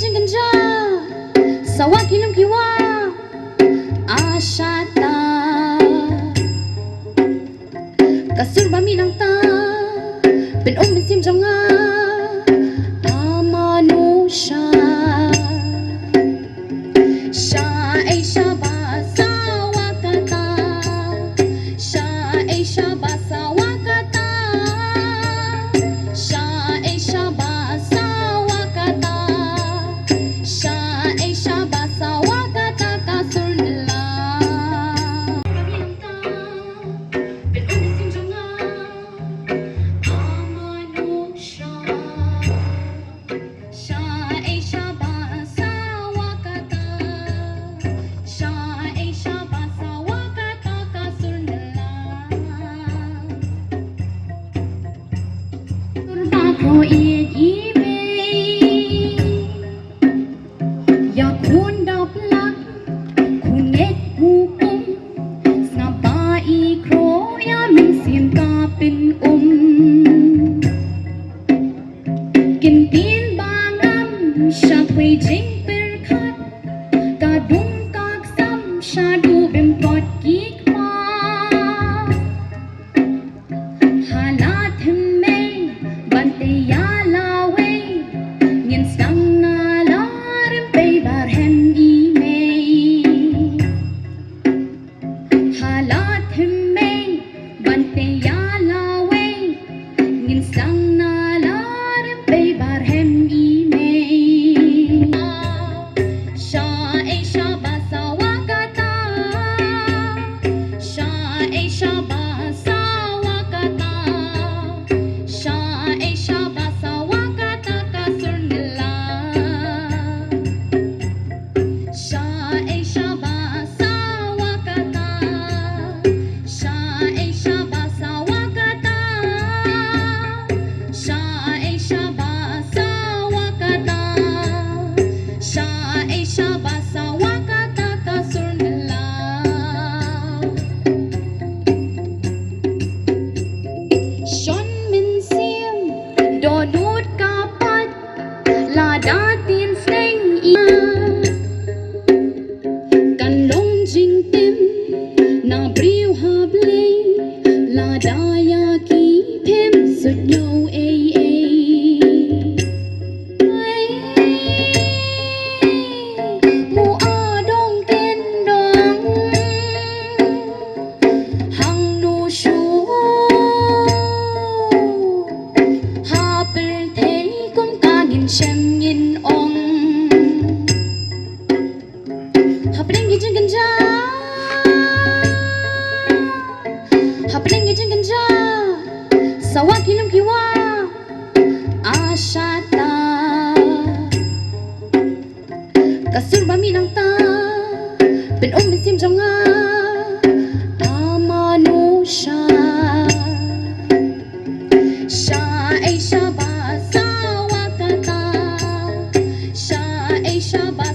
jeng ganja sawa kilum kiwa asyata kasur bami nang ta ben ben sim jonga amanusha Pro it email ya kun dap lak kunet hukum snapa ikro ya min sim kapin kintin bangam shakwe jing perkhat kadung kak sam shadu bim pot kik ma halat me bante ya lawe ngin sang alarm pe bar hem email halat me bante ya lawe ngin sang alarm pe bar hem email sha e sha ba sa wa ka ta sha e sha ba sa wa ka ta sha e sha ba sa wa ka ta ka sur nila sha e sha ba sa wa ka ta sha e sha ba sa wa ka ta sha e sha ba sa wa ka ta sha e sha ba sa wa ka ta ka sur nila Shon min sim do nut kapat la datin sneng ia kan long jing tim na briu hable la daya ki pim sut yo mu adong tin dong hang nu shu ha per thấy cũng cả nghìn xem nghìn ong ha per ngi jeng ganja ha per ngi jeng ganja sawa kilum kiwa asyata kasur bami nang ta ben ben sim jonga amanusha sha e sha ba sa wa ka ta sha e sha ba